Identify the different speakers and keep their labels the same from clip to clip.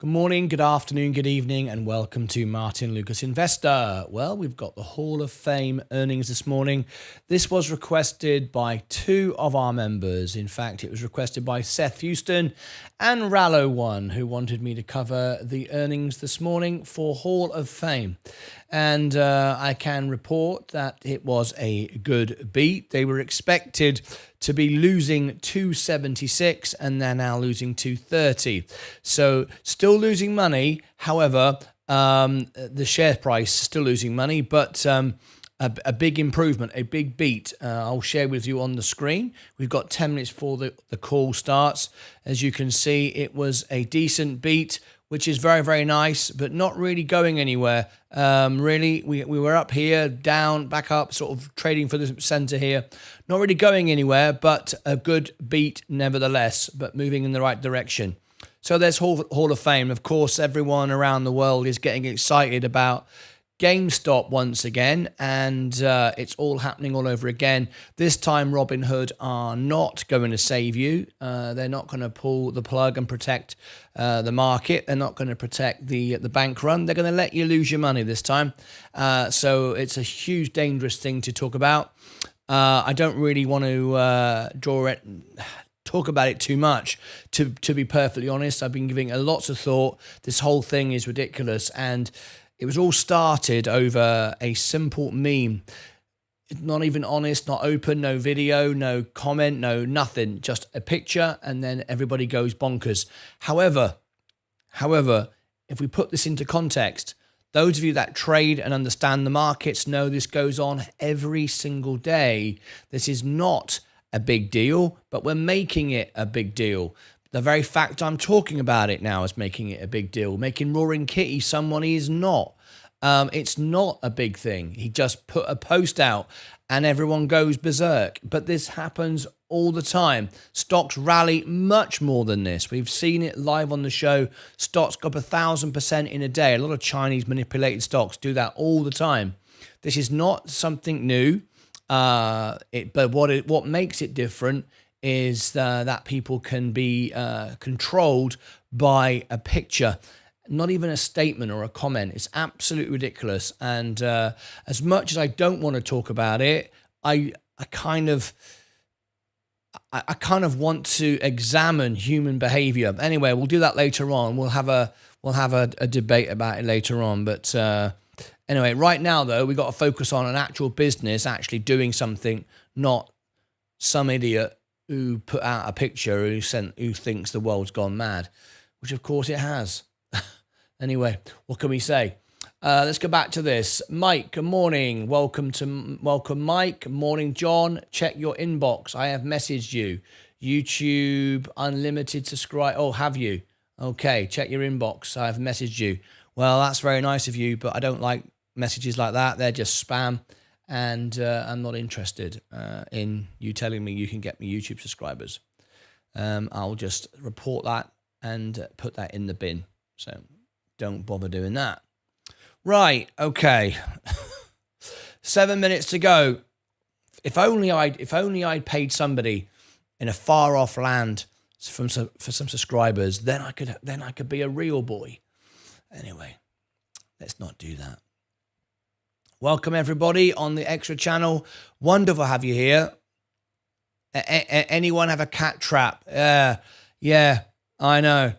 Speaker 1: Good morning, good afternoon, good evening, and welcome to Martyn Lucas Investor. Well, we've got the Hall of Fame earnings this morning. This was requested by two of our members. In fact, it was requested by Seth Houston and Rallo1, who wanted me to cover the earnings this morning for Hall of Fame. And I can report that it was a good beat. They were expected to be losing 276 and they're now losing 230. So still losing money. However, the share price still losing money, but a big improvement, a big beat. I'll share with you on the screen. We've got 10 minutes before the call starts. As you can see, it was a decent beat, which is very, very nice, but not really going anywhere. Really, we were up here, down, back up, sort of trading for the center here. Not really going anywhere, but a good beat nevertheless, but moving in the right direction. So there's Hall of Fame. Of course, everyone around the world is getting excited about GameStop once again, and it's all happening all over again. This time, Robinhood are not going to save you. They're not going to pull the plug and protect the market. They're not going to protect the bank run. They're going to let you lose your money this time. So it's a huge, dangerous thing to talk about. I don't really want to talk about it too much. To be perfectly honest, I've been giving it lots of thought. This whole thing is ridiculous, and it was all started over a simple meme. Not even honest, not open, no video, no comment, no nothing. Just a picture, and then everybody goes bonkers. However, if we put this into context, those of you that trade and understand the markets know this goes on every single day. This is not a big deal, but we're making it a big deal. The very fact I'm talking about it now is making it a big deal. Making Roaring Kitty someone he is not. It's not a big thing. He just put a post out and everyone goes berserk. But this happens all the time. Stocks rally much more than this. We've seen it live on the show. Stocks go up 1,000% in a day. A lot of Chinese manipulated stocks do that all the time. This is not something new. But what makes it different is that people can be controlled by a picture, not even a statement or a comment. It's absolutely ridiculous. And as much as I don't want to talk about it, I kind of want to examine human behavior. Anyway, we'll do that later on. We'll have a debate about it later on. But anyway, right now though, we've got to focus on an actual business actually doing something, not some idiot who put out a picture who thinks the world's gone mad, which of course it has. Anyway, what can we say? Let's go back to this. Mike, good morning. Welcome, Mike. Good morning, John. Check your inbox. I have messaged you. YouTube Unlimited subscribe. Oh, have you? Okay, check your inbox. I have messaged you. Well, that's very nice of you, but I don't like messages like that. They're just spam. And I'm not interested in you telling me you can get me YouTube subscribers. I'll just report that and put that in the bin. So don't bother doing that. Right, okay. 7 minutes to go. If only I'd paid somebody in a far off land for some subscribers, then I could be a real boy. Anyway, let's not do that. Welcome everybody on the extra channel. Wonderful to have you here. Anyone have a cat trap? Yeah, I know.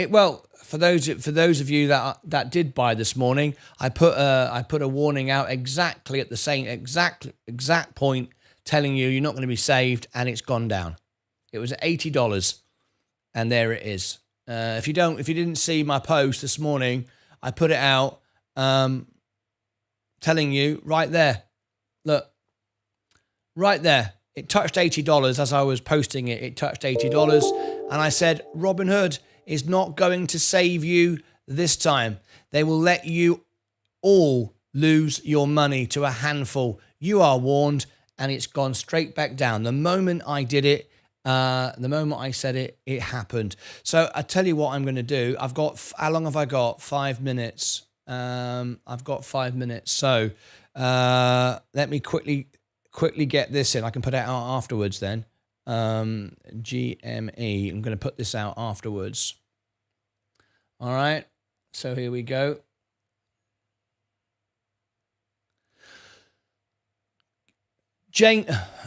Speaker 1: Well, for those of you that did buy this morning, I put a warning out exactly at the same exact point, telling you you're not going to be saved, and it's gone down. It was $80, and there it is. If you didn't see my post this morning, I put it out. Telling you right there, look, right there, it touched $80 as I was posting it. It touched $80, and I said, Robinhood is not going to save you this time. They will let you all lose your money to a handful. You are warned, and it's gone straight back down. The moment I did it, the moment I said it, it happened. So I tell you what I'm going to do. How long have I got? 5 minutes. I've got 5 minutes. So let me quickly get this in. I can put it out afterwards then. GME. I'm going to put this out afterwards. All right. So here we go. GameStop,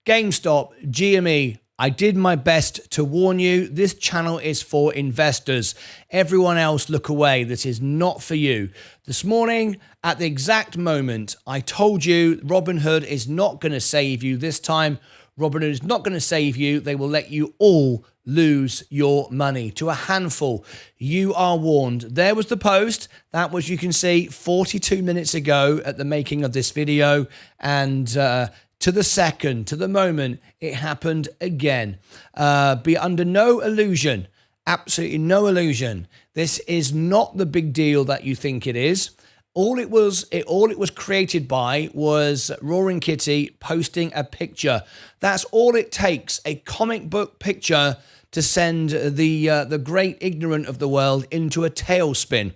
Speaker 1: GME. I did my best to warn you. This channel is for investors. Everyone else, look away. This is not for you. This morning, at the exact moment, I told you Robinhood is not going to save you this time. Robinhood is not going to save you. They will let you all lose your money to a handful. You are warned. There was the post. That was, you can see, 42 minutes ago at the making of this video. And to the second, to the moment, it happened again. Be under no illusion, absolutely no illusion. This is not the big deal that you think it is. All it was created by was Roaring Kitty posting a picture. That's all it takes, a comic book picture to send the great ignorant of the world into a tailspin.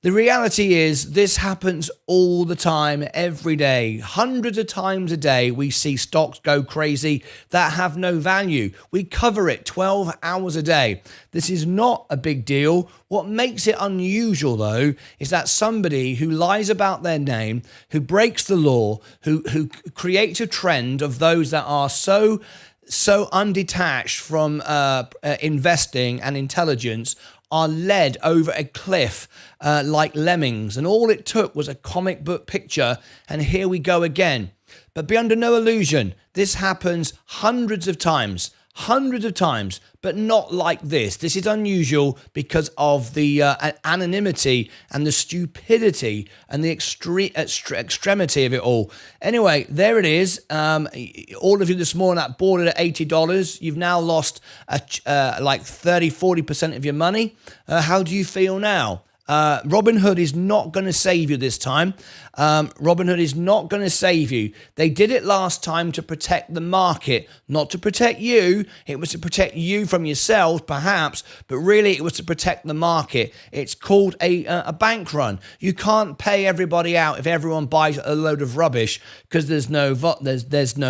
Speaker 1: The reality is this happens all the time, every day. Hundreds of times a day, we see stocks go crazy that have no value. We cover it 12 hours a day. This is not a big deal. What makes it unusual, though, is that somebody who lies about their name, who breaks the law, who creates a trend of those that are so undetached from investing and intelligence, are led over a cliff like lemmings. And all it took was a comic book picture, and here we go again. But be under no illusion, this happens hundreds of times, but not like this. This is unusual because of the anonymity and the stupidity and the extremity of it all. Anyway, there it is. All of you this morning that bought it at $80, you've now lost like 30-40% of your money. How do you feel now? Robinhood is not going to save you this time. Robinhood is not going to save you. They did it last time to protect the market, not to protect you. It was to protect you from yourself, perhaps, but really it was to protect the market. It's called a bank run. You can't pay everybody out if everyone buys a load of rubbish because there's no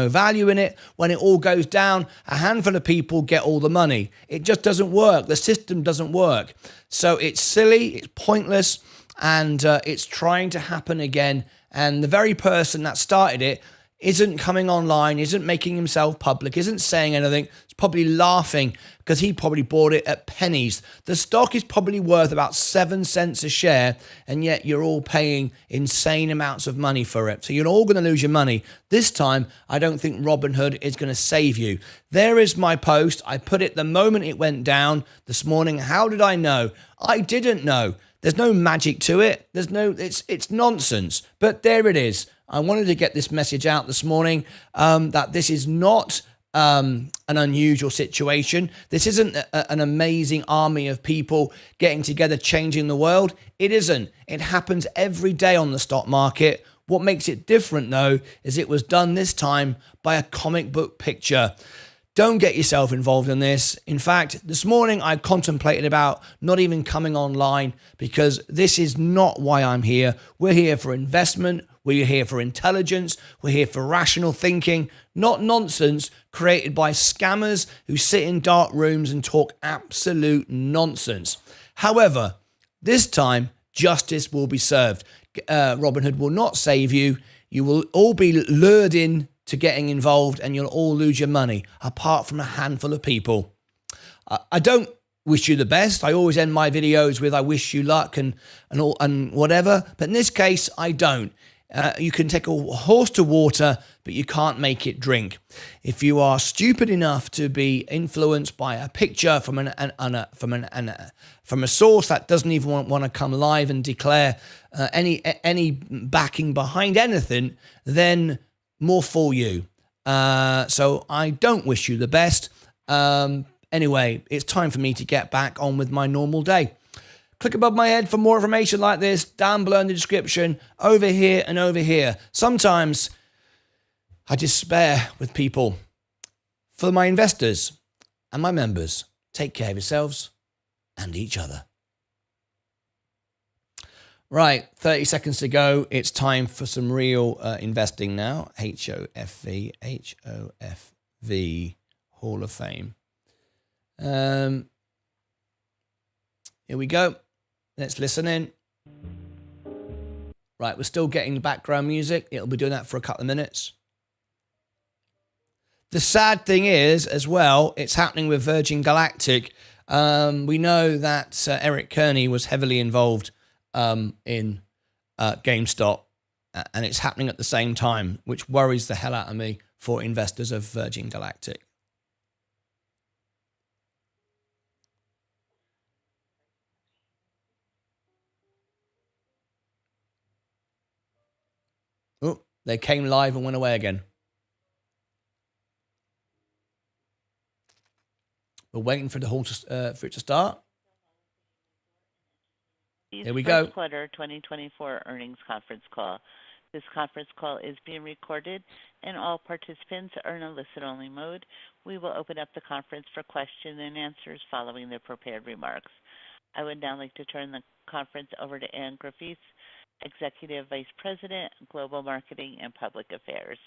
Speaker 1: value in it. When it all goes down, a handful of people get all the money. It just doesn't work. The system doesn't work. So it's silly, it's pointless, and it's trying to happen again. And the very person that started it isn't coming online, isn't making himself public, isn't saying anything. It's probably laughing because he probably bought it at pennies. The stock is probably worth about 7 cents a share, and yet you're all paying insane amounts of money for it. So you're all going to lose your money. This time, I don't think Robinhood is going to save you. There is my post. I put it the moment it went down this morning. How did I know? I didn't know. There's no magic to it. It's nonsense. But there it is. I wanted to get this message out this morning that this is not an unusual situation. This isn't an amazing army of people getting together, changing the world. It isn't. It happens every day on the stock market. What makes it different, though, is it was done this time by a comic book picture. Don't get yourself involved in this. In fact, this morning I contemplated about not even coming online because this is not why I'm here. We're here for investment. We're here for intelligence. We're here for rational thinking, not nonsense created by scammers who sit in dark rooms and talk absolute nonsense. However, this time justice will be served. Robinhood will not save you. You will all be lured in to getting involved, and you'll all lose your money, apart from a handful of people. I don't wish you the best. I always end my videos with I wish you luck and whatever, but in this case, I don't. You can take a horse to water, but you can't make it drink. If you are stupid enough to be influenced by a picture from a source that doesn't even want to come live and declare any backing behind anything, then more for you. So I don't wish you the best. Anyway, it's time for me to get back on with my normal day. Click above my head for more information like this, down below in the description, over here and over here. Sometimes I despair with people. For my investors and my members, take care of yourselves and each other. Right, 30 seconds to go. It's time for some real investing now. HOFV, HOFV, Hall of Fame. Here we go. Let's listen in. Right, we're still getting the background music. It'll be doing that for a couple of minutes. The sad thing is, as well, it's happening with Virgin Galactic. We know that Eric Kearney was heavily involved in GameStop, and it's happening at the same time, which worries the hell out of me for investors of Virgin Galactic. Oh, they came live and went away again. We're waiting for the whole for it to start. Here we go.
Speaker 2: First quarter 2024 earnings conference call. This conference call is being recorded, and all participants are in a listen-only mode. We will open up the conference for questions and answers following the prepared remarks. I would now like to turn the conference over to Ann Griffiths, Executive Vice President, Global Marketing and Public Affairs.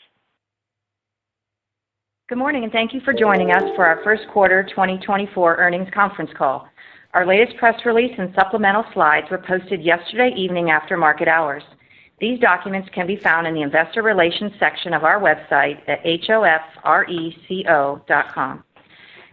Speaker 3: Good morning, and thank you for joining us for our first quarter 2024 earnings conference call. Our latest press release and supplemental slides were posted yesterday evening after market hours. These documents can be found in the Investor Relations section of our website at hofreco.com.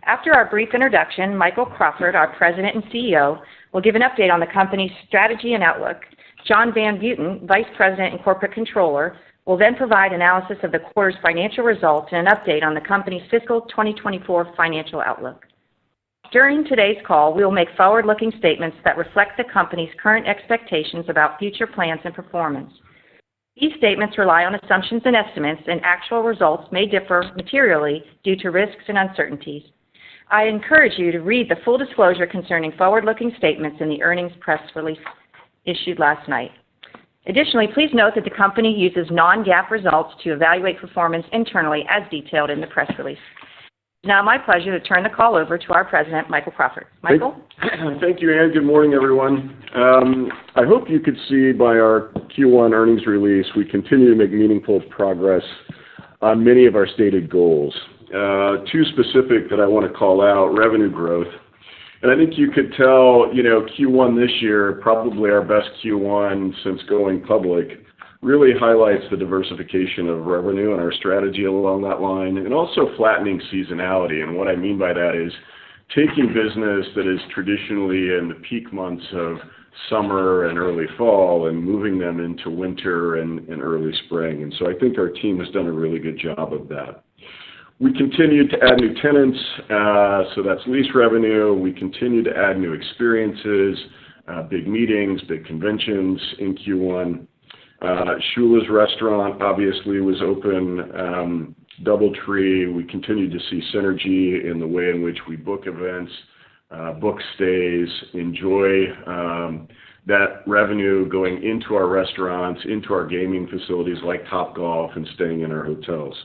Speaker 3: After our brief introduction, Michael Crawford, our President and CEO, will give an update on the company's strategy and outlook. John Van Buiten, Vice President and Corporate Controller, will then provide analysis of the quarter's financial results and an update on the company's fiscal 2024 financial outlook. During today's call, we will make forward-looking statements that reflect the company's current expectations about future plans and performance. These statements rely on assumptions and estimates, and actual results may differ materially due to risks and uncertainties. I encourage you to read the full disclosure concerning forward-looking statements in the earnings press release issued last night. Additionally, please note that the company uses non-GAAP results to evaluate performance internally as detailed in the press release. It's now my pleasure to turn the call over to our President, Michael Crawford. Michael?
Speaker 4: Thank you, Ann. Good morning, everyone. I hope you could see by our Q1 earnings release, we continue to make meaningful progress on many of our stated goals. Two specific that I want to call out: revenue growth. And I think you could tell, Q1 this year, probably our best Q1 since going public, really highlights the diversification of revenue and our strategy along that line, and also flattening seasonality. And what I mean by that is taking business that is traditionally in the peak months of summer and early fall and moving them into winter and early spring. And so I think our team has done a really good job of that. We continue to add new tenants, so that's lease revenue. We continue to add new experiences, big meetings, big conventions in Q1. Shula's restaurant obviously was open, DoubleTree. We continue to see synergy in the way in which we book events, book stays, enjoy that revenue going into our restaurants, into our gaming facilities like Topgolf, and staying in our hotels.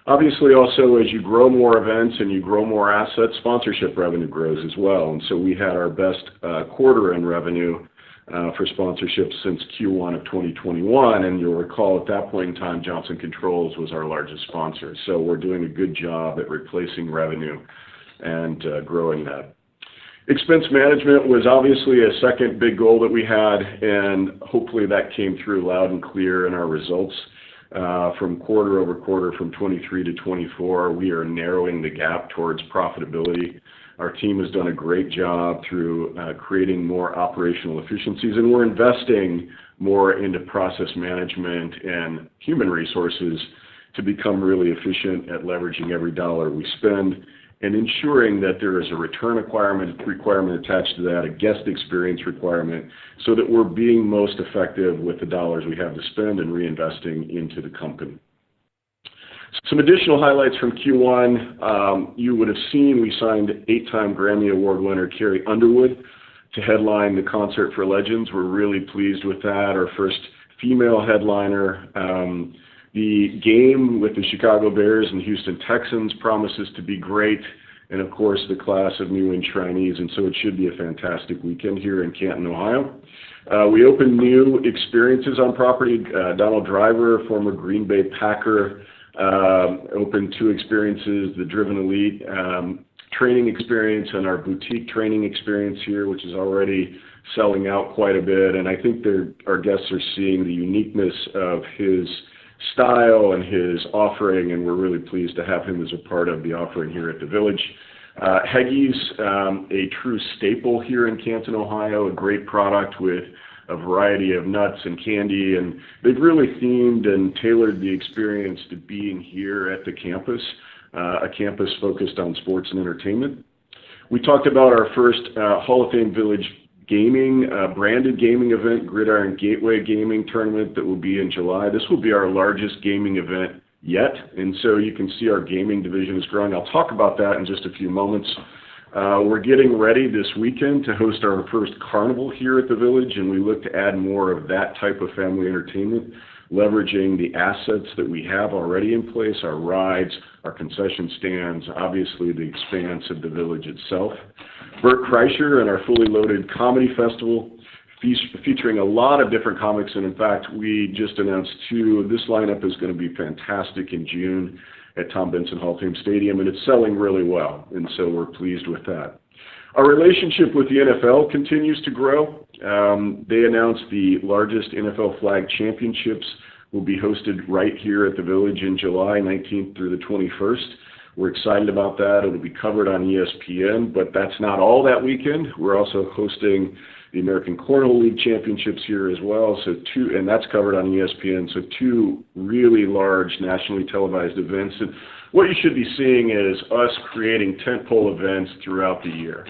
Speaker 4: Obviously, also, as you grow more events and you grow more assets, sponsorship revenue grows as well. And so we had our best quarter in revenue for sponsorships since Q1 of 2021. And you'll recall at that point in time, Johnson Controls was our largest sponsor. So we're doing a good job at replacing revenue and growing that. Expense management was obviously a second big goal that we had, and hopefully that came through loud and clear in our results. From quarter over quarter, from 23 to 24, we are narrowing the gap towards profitability. Our team has done a great job through creating more operational efficiencies, and we're investing more into process management and human resources to become really efficient at leveraging every dollar we spend and ensuring that there is a return requirement attached to that, a guest experience requirement, so that we're being most effective with the dollars we have to spend and reinvesting into the company. Some additional highlights from Q1. You would have seen we signed 8-time Grammy Award winner Carrie Underwood to headline the Concert for Legends. We're really pleased with that. Our first female headliner. The game with the Chicago Bears and Houston Texans promises to be great, and of course the class of new enshrinees, and so it should be a fantastic weekend here in Canton, Ohio. We opened new experiences on property. Donald Driver, former Green Bay Packer, opened 2 experiences, the Driven Elite training experience and our boutique training experience here, which is already selling out quite a bit. And I think our guests are seeing the uniqueness of his style and his offering, and we're really pleased to have him as a part of the offering here at the Village. Heggy's, a true staple here in Canton, Ohio, a great product with a variety of nuts and candy, and they've really themed and tailored the experience to being here at the campus, a campus focused on sports and entertainment. We talked about our first Hall of Fame Village gaming, branded gaming event, Gridiron Gateway Gaming Tournament, that will be in July. This will be our largest gaming event yet, and so you can see our gaming division is growing. I'll talk about that in just a few moments. We're getting ready this weekend to host our first carnival here at the Village, and we look to add more of that type of family entertainment, leveraging the assets that we have already in place, our rides, our concession stands, obviously the expanse of the Village itself. Bert Kreischer and our Fully Loaded Comedy Festival, featuring a lot of different comics, and in fact, we just announced two. This lineup is going to be fantastic in June at Tom Benson Hall of Fame Stadium, and it's selling really well, and so we're pleased with that. Our relationship with the NFL continues to grow. They announced the largest NFL flag championships will be hosted right here at the Village in July 19th through the 21st. We're excited about that. It'll be covered on ESPN, but that's not all that weekend. We're also hosting the American Cornhole League Championships here as well, and that's covered on ESPN, so two really large nationally televised events. And what you should be seeing is us creating tentpole events throughout the year,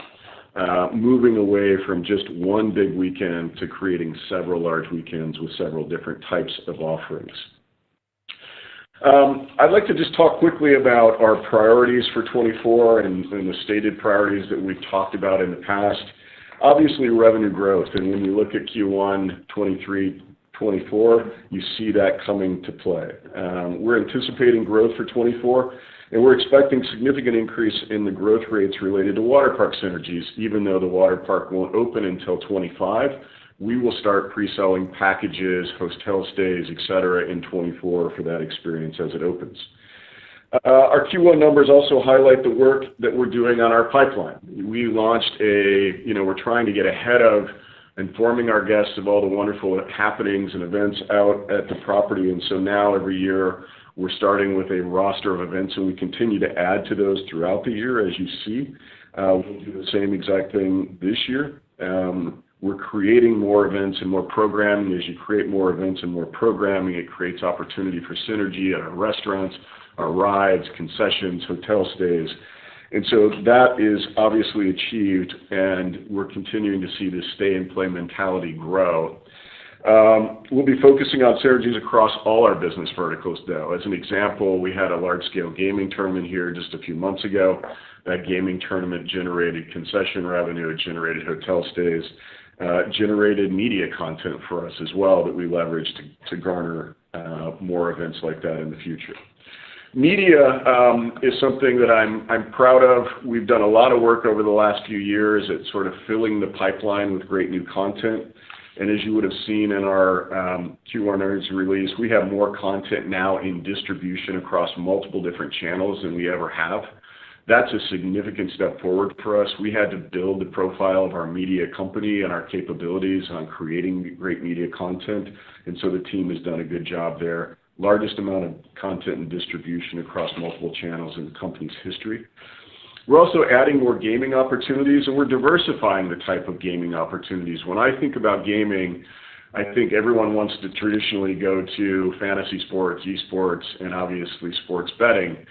Speaker 4: moving away from just one big weekend to creating several large weekends with several different types of offerings. I'd like to just talk quickly about our priorities for 24 and the stated priorities that we've talked about in the past. Obviously, revenue growth, and when you look at Q1 23-24, you see that coming to play. We're anticipating growth for 24, and we're expecting significant increase in the growth rates related to water park synergies. Even though the water park won't open until 25, we will start pre-selling packages, hotel stays, et cetera, in 24 for that experience as it opens. Our Q1 numbers also highlight the work that we're doing on our pipeline. We launched we're trying to get ahead of informing our guests of all the wonderful happenings and events out at the property, and so now every year we're starting with a roster of events, and we continue to add to those throughout the year, as you see. We'll do the same exact thing this year. We're creating more events and more programming. As you create more events and more programming, it creates opportunity for synergy at our restaurants, our rides, concessions, hotel stays. And so that is obviously achieved, and we're continuing to see this stay-and-play mentality grow. We'll be focusing on synergies across all our business verticals, though. As an example, we had a large-scale gaming tournament here just a few months ago. That gaming tournament generated concession revenue, it generated hotel stays, generated media content for us as well that we leveraged to garner more events like that in the future. Media is something that I'm proud of. We've done a lot of work over the last few years at sort of filling the pipeline with great new content. And as you would have seen in our Q1 earnings release, we have more content now in distribution across multiple different channels than we ever have. That's a significant step forward for us. We had to build the profile of our media company and our capabilities on creating great media content, and so the team has done a good job there. Largest amount of content and distribution across multiple channels in the company's history. We're also adding more gaming opportunities, and we're diversifying the type of gaming opportunities. When I think about gaming, I think everyone wants to traditionally go to fantasy sports, esports, and obviously sports betting.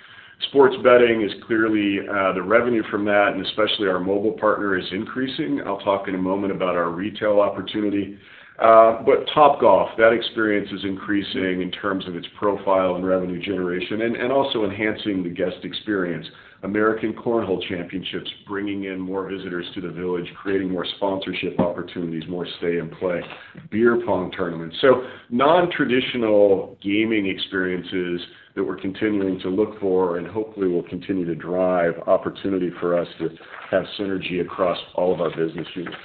Speaker 4: Sports betting is clearly the revenue from that, and especially our mobile partner, is increasing. I'll talk in a moment about our retail opportunity. But Topgolf, that experience is increasing in terms of its profile and revenue generation, and also enhancing the guest experience. American Cornhole Championships, bringing in more visitors to the Village, creating more sponsorship opportunities, more stay and play, beer pong tournaments. So non-traditional gaming experiences that we're continuing to look for, and hopefully will continue to drive opportunity for us to have synergy across all of our business units.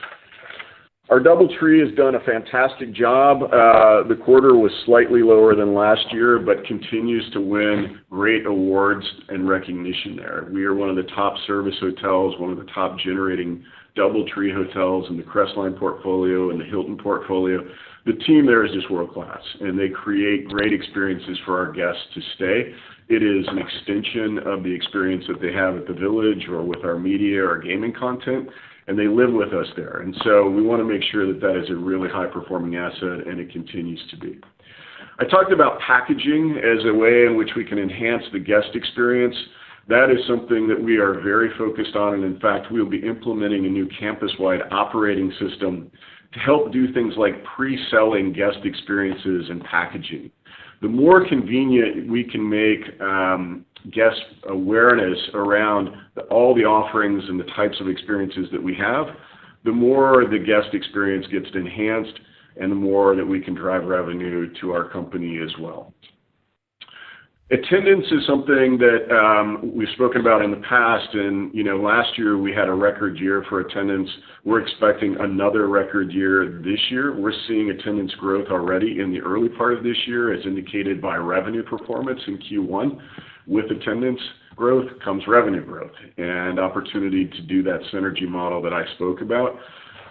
Speaker 4: Our DoubleTree has done a fantastic job. The quarter was slightly lower than last year, but continues to win great awards and recognition there. We are one of the top service hotels, one of the top generating DoubleTree hotels in the Crestline portfolio and the Hilton portfolio. The team there is just world-class, and they create great experiences for our guests to stay. It is an extension of the experience that they have at the Village or with our media or gaming content, and they live with us there. And so we want to make sure that that is a really high-performing asset, and it continues to be. I talked about packaging as a way in which we can enhance the guest experience. That is something that we are very focused on, and in fact, we will be implementing a new campus-wide operating system to help do things like pre-selling guest experiences and packaging. The more convenient we can make guest awareness around all the offerings and the types of experiences that we have, the more the guest experience gets enhanced and the more that we can drive revenue to our company as well. Attendance is something that we've spoken about in the past, and last year we had a record year for attendance. We're expecting another record year this year. We're seeing attendance growth already in the early part of this year, as indicated by revenue performance in Q1. With attendance growth comes revenue growth and opportunity to do that synergy model that I spoke about.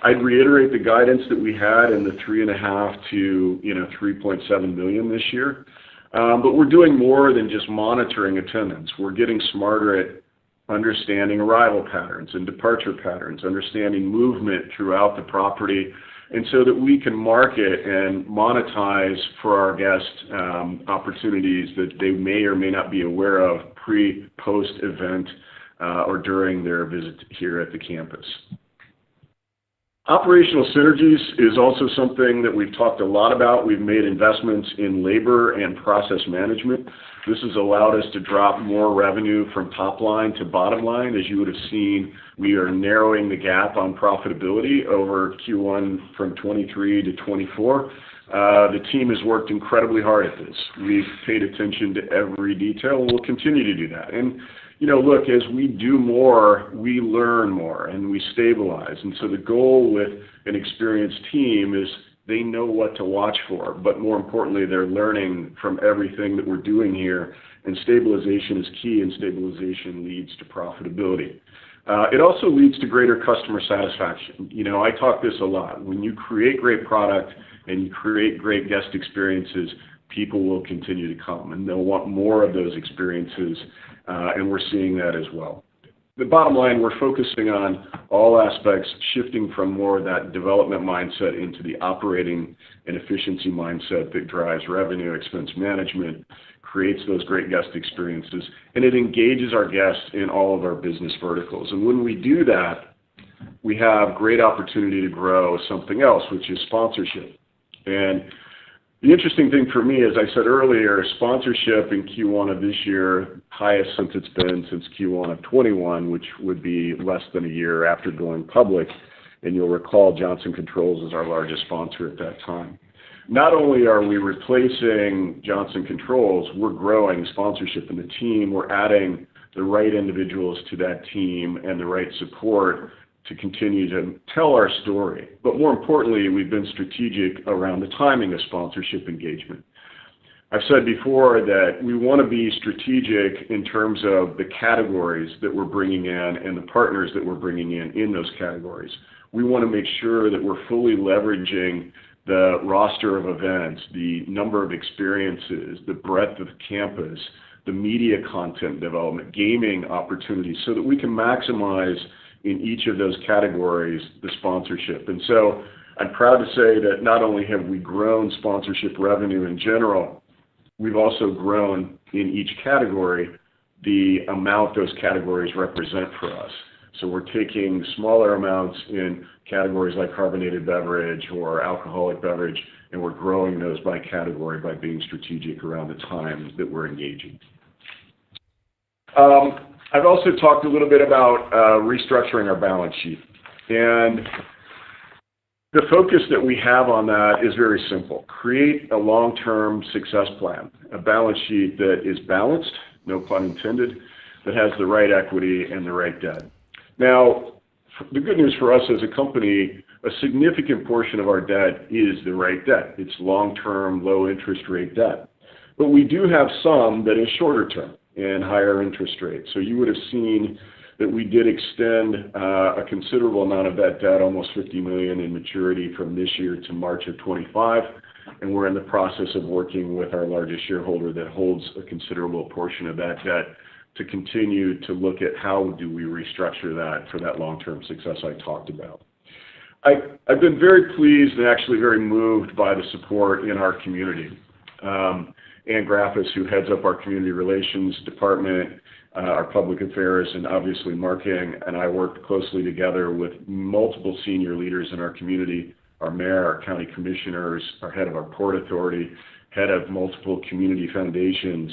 Speaker 4: I'd reiterate the guidance that we had in the $3.5 to $3.7 million this year. But we're doing more than just monitoring attendance. We're getting smarter at understanding arrival patterns and departure patterns, understanding movement throughout the property, and so that we can market and monetize for our guests opportunities that they may or may not be aware of pre, post event, or during their visit here at the campus. Operational synergies is also something that we've talked a lot about. We've made investments in labor and process management. This has allowed us to drop more revenue from top line to bottom line. As you would have seen, we are narrowing the gap on profitability over Q1 from 23 to 24. The team has worked incredibly hard at this. We've paid attention to every detail, and we'll continue to do that. And look, as we do more, we learn more and we stabilize. And so the goal with an experienced team is they know what to watch for, but more importantly, they're learning from everything that we're doing here. And stabilization is key, and stabilization leads to profitability. It also leads to greater customer satisfaction. I talk this a lot. When you create great product and you create great guest experiences, people will continue to come, and they'll want more of those experiences. And we're seeing that as well. The bottom line, we're focusing on all aspects, shifting from more of that development mindset into the operating and efficiency mindset that drives revenue, expense management, creates those great guest experiences, and it engages our guests in all of our business verticals. And when we do that, we have great opportunity to grow something else, which is sponsorship. And the interesting thing for me, as I said earlier, sponsorship in Q1 of this year, highest since it's been since Q1 of 21, which would be less than a year after going public. And you'll recall Johnson Controls was our largest sponsor at that time. Not only are we replacing Johnson Controls, we're growing sponsorship in the team. We're adding the right individuals to that team and the right support to continue to tell our story. But more importantly, we've been strategic around the timing of sponsorship engagement. I've said before that we want to be strategic in terms of the categories that we're bringing in and the partners that we're bringing in those categories. We want to make sure that we're fully leveraging the roster of events, the number of experiences, the breadth of campus, the media content development, gaming opportunities, so that we can maximize in each of those categories the sponsorship. And so I'm proud to say that not only have we grown sponsorship revenue in general, we've also grown in each category the amount those categories represent for us. So we're taking smaller amounts in categories like carbonated beverage or alcoholic beverage, and we're growing those by category by being strategic around the time that we're engaging. I've also talked a little bit about restructuring our balance sheet. And the focus that we have on that is very simple. Create a long-term success plan, a balance sheet that is balanced, no pun intended, that has the right equity and the right debt. Now, the good news for us as a company, a significant portion of our debt is the right debt. It's long-term, low-interest rate debt. But we do have some that is shorter term and higher interest rates. So you would have seen that we did extend a considerable amount of that debt, almost $50 million in maturity from this year to March of 25. And we're in the process of working with our largest shareholder that holds a considerable portion of that debt to continue to look at how do we restructure that for that long-term success I talked about. I've been very pleased and actually very moved by the support in our community. Ann Graffis, who heads up our community relations department, our public affairs, and obviously marketing, and I worked closely together with multiple senior leaders in our community, our mayor, our county commissioners, our head of our port authority, head of multiple community foundations.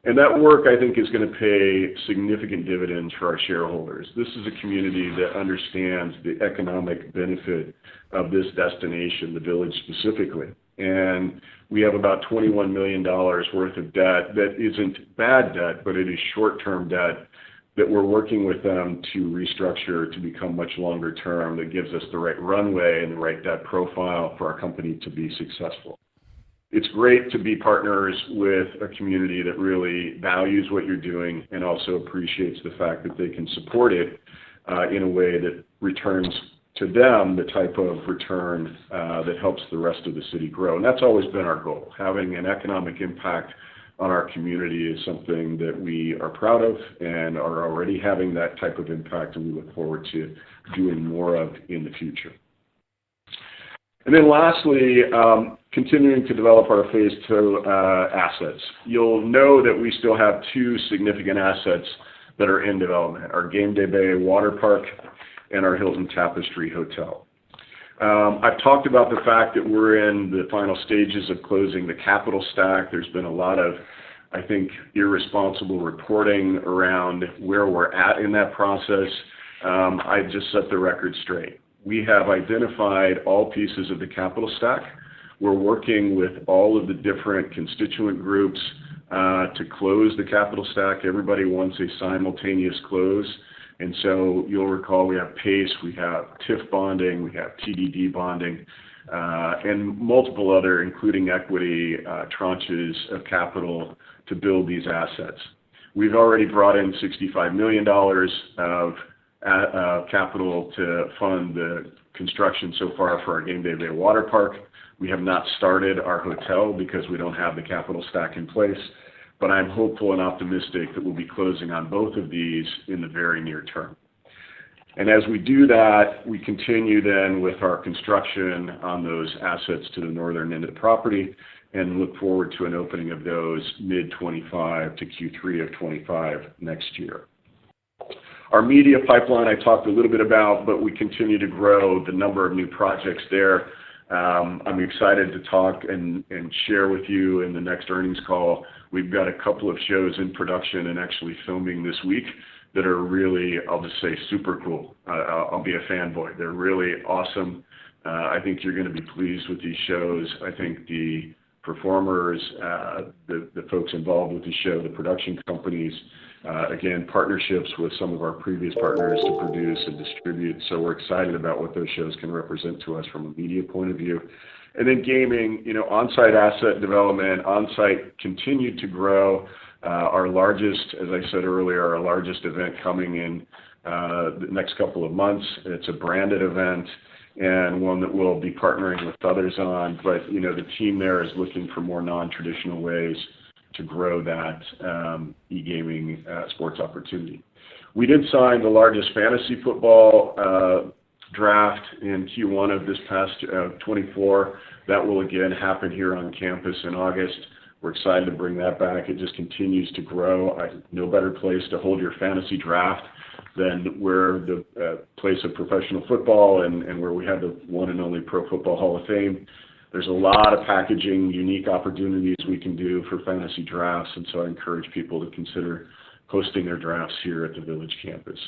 Speaker 4: And that work, I think, is going to pay significant dividends for our shareholders. This is a community that understands the economic benefit of this destination, the village specifically. And we have about $21 million worth of debt that isn't bad debt, but it is short-term debt that we're working with them to restructure to become much longer term that gives us the right runway and the right debt profile for our company to be successful. It's great to be partners with a community that really values what you're doing and also appreciates the fact that they can support it in a way that returns to them the type of return that helps the rest of the city grow. And that's always been our goal. Having an economic impact on our community is something that we are proud of and are already having that type of impact, and we look forward to doing more of in the future. And then lastly, continuing to develop our Phase 2 assets. You'll know that we still have two significant assets that are in development, our Game Day Bay Water Park and our Hilton Tapestry Hotel. I've talked about the fact that we're in the final stages of closing the capital stack. There's been a lot of, I think, irresponsible reporting around where we're at in that process. I just set the record straight. We have identified all pieces of the capital stack. We're working with all of the different constituent groups to close the capital stack. Everybody wants a simultaneous close. And so you'll recall we have PACE, we have TIF bonding, we have TDD bonding, and multiple other, including equity, tranches of capital to build these assets. We've already brought in $65 million of capital to fund the construction so far for our Game Day Bay Water Park. We have not started our hotel because we don't have the capital stack in place. But I'm hopeful and optimistic that we'll be closing on both of these in the very near term. And as we do that, we continue then with our construction on those assets to the northern end of the property and look forward to an opening of those mid-25 to Q3 of 25 next year. Our media pipeline I talked a little bit about, but we continue to grow the number of new projects there. I'm excited to talk and share with you in the next earnings call. We've got a couple of shows in production and actually filming this week that are really, I'll just say, super cool. I'll be a fanboy. They're really awesome. I think you're going to be pleased with these shows. I think the performers, the folks involved with the show, the production companies, again, partnerships with some of our previous partners to produce and distribute. So we're excited about what those shows can represent to us from a media point of view. And then gaming, on-site asset development, on-site continued to grow. Our largest, as I said earlier, our largest event coming in the next couple of months. It's a branded event and one that we'll be partnering with others on. But, the team there is looking for more non-traditional ways to grow that e-gaming sports opportunity. We did sign the largest fantasy football draft in Q1 of this past 24. That will again happen here on campus in August. We're excited to bring that back. It just continues to grow. No better place to hold your fantasy draft than where the place of professional football and where we have the one and only Pro Football Hall of Fame. There's a lot of packaging, unique opportunities we can do for fantasy drafts, and so I encourage people to consider hosting their drafts here at the Village campus.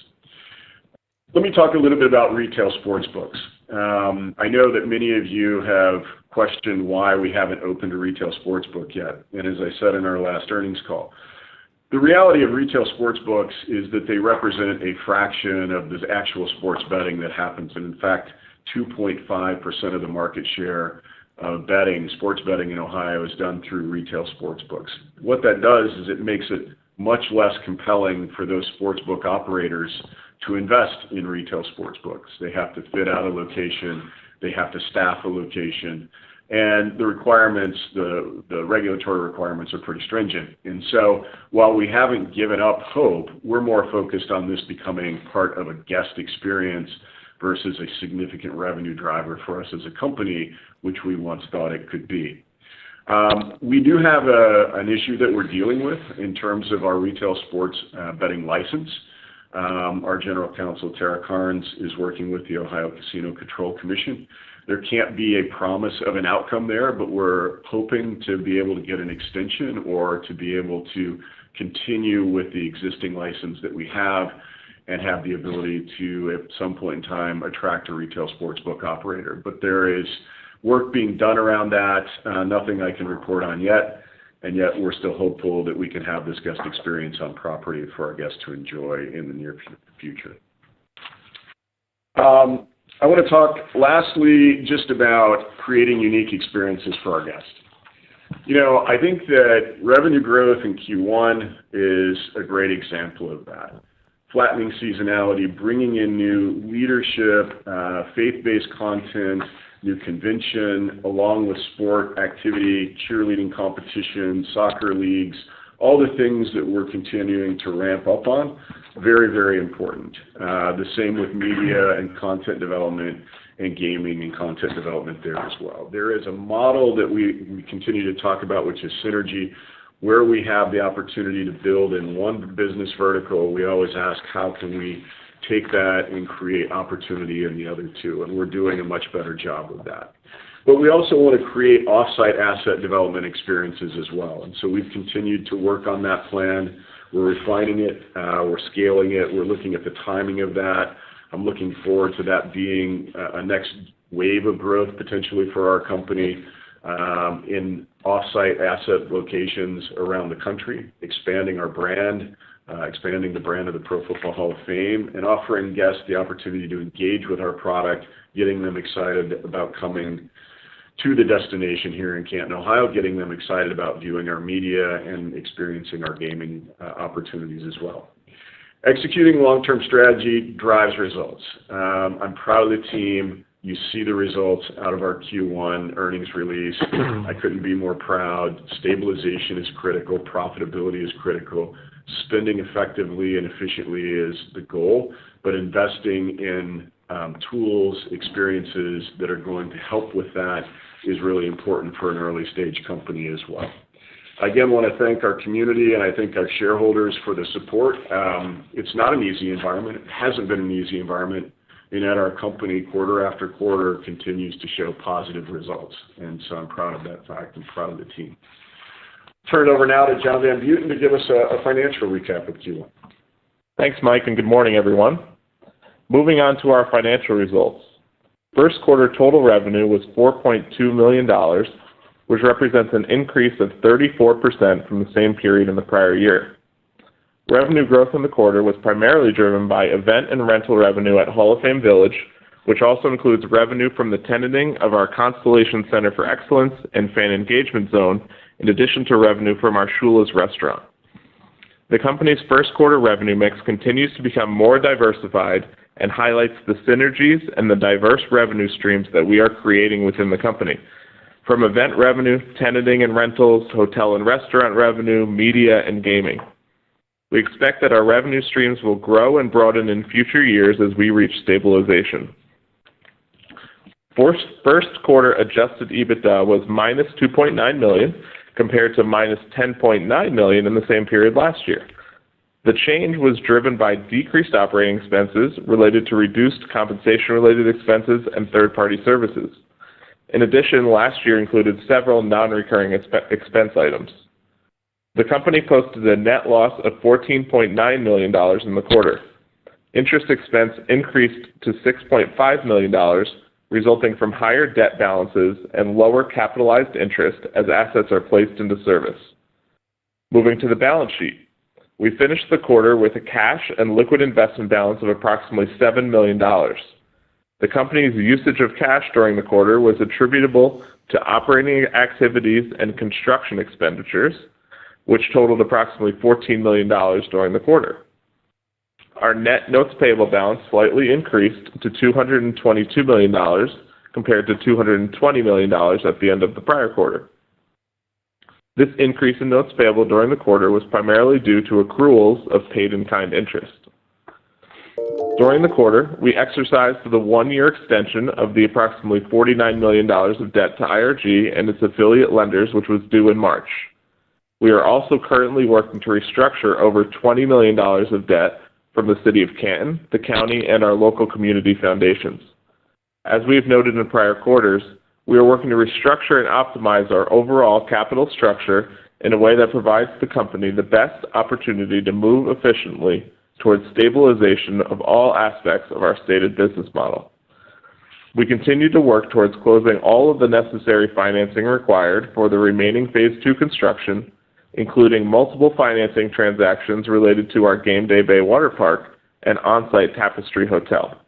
Speaker 4: Let me talk a little bit about retail sports books. I know that many of you have questioned why we haven't opened a retail sports book yet, and as I said in our last earnings call, the reality of retail sports books is that they represent a fraction of the actual sports betting that happens, and in fact, 2.5% of the market share of betting, sports betting in Ohio is done through retail sports books. What that does is it makes it much less compelling for those sports book operators to invest in retail sports books. They have to fit out a location, they have to staff a location, and the requirements, the regulatory requirements are pretty stringent. And so while we haven't given up hope, we're more focused on this becoming part of a guest experience versus a significant revenue driver for us as a company, which we once thought it could be. We do have an issue that we're dealing with in terms of our retail sports betting license. Our General Counsel, Tara Carnes, is working with the Ohio Casino Control Commission. There can't be a promise of an outcome there, but we're hoping to be able to get an extension or to be able to continue with the existing license that we have and have the ability to, at some point in time, attract a retail sportsbook operator. But there is work being done around that, nothing I can report on yet, and yet we're still hopeful that we can have this guest experience on property for our guests to enjoy in the near future. I want to talk lastly just about creating unique experiences for our guests. You know, I think that revenue growth in Q1 is a great example of that. Flattening seasonality, bringing in new leadership, faith-based content, new convention, along with sport activity, cheerleading competition, soccer leagues, all the things that we're continuing to ramp up on, very, very important. The same with media and content development and gaming and content development there as well. There is a model that we continue to talk about, which is synergy, where we have the opportunity to build in one business vertical. We always ask, how can we take that and create opportunity in the other two? And we're doing a much better job of that. But we also want to create off-site asset development experiences as well. And so we've continued to work on that plan. We're refining it. We're scaling it. We're looking at the timing of that. I'm looking forward to that being a next wave of growth potentially for our company in off-site asset locations around the country, expanding our brand, expanding the brand of the Pro Football Hall of Fame, and offering guests the opportunity to engage with our product, getting them excited about coming to the destination here in Canton, Ohio, getting them excited about viewing our media and experiencing our gaming opportunities as well. Executing long-term strategy drives results. I'm proud of the team. You see the results out of our Q1 earnings release. I couldn't be more proud. Stabilization is critical. Profitability is critical. Spending effectively and efficiently is the goal, but investing in tools, experiences that are going to help with that is really important for an early stage company as well. I again want to thank our community and I thank our shareholders for the support. It's not an easy environment. It hasn't been an easy environment. And yet our company, quarter after quarter, continues to show positive results. And so I'm proud of that fact. I'm proud of the team. Turn it over now to John Van Buiten to give us a financial recap of Q1.
Speaker 5: Thanks, Mike, and good morning, everyone. Moving on to our financial results. First quarter total revenue was $4.2 million, which represents an increase of 34% from the same period in the prior year. Revenue growth in the quarter was primarily driven by event and rental revenue at Hall of Fame Village, which also includes revenue from the tenanting of our Constellation Center for Excellence and Fan Engagement Zone, in addition to revenue from our Shula's restaurant. The company's first quarter revenue mix continues to become more diversified and highlights the synergies and the diverse revenue streams that we are creating within the company. From event revenue, tenanting and rentals, hotel and restaurant revenue, media, and gaming. We expect that our revenue streams will grow and broaden in future years as we reach stabilization. First quarter adjusted EBITDA was minus $2.9 million compared to minus $10.9 million in the same period last year. The change was driven by decreased operating expenses related to reduced compensation-related expenses and third-party services. In addition, last year included several non-recurring expense items. The company posted a net loss of $14.9 million in the quarter. Interest expense increased to $6.5 million, resulting from higher debt balances and lower capitalized interest as assets are placed into service. Moving to the balance sheet. We finished the quarter with a cash and liquid investment balance of approximately $7 million. The company's usage of cash during the quarter was attributable to operating activities and construction expenditures, which totaled approximately $14 million during the quarter. Our net notes payable balance slightly increased to $222 million compared to $220 million at the end of the prior quarter. This increase in notes payable during the quarter was primarily due to accruals of paid-in-kind interest. During the quarter, we exercised the one-year extension of the approximately $49 million of debt to IRG and its affiliate lenders, which was due in March. We are also currently working to restructure over $20 million of debt from the City of Canton, the county, and our local community foundations. As we have noted in prior quarters, we are working to restructure and optimize our overall capital structure in a way that provides the company the best opportunity to move efficiently towards stabilization of all aspects of our stated business model. We continue to work towards closing all of the necessary financing required for the remaining Phase 2 construction, including multiple financing transactions related to our Game Day Bay Water Park and on-site Tapestry Hotel.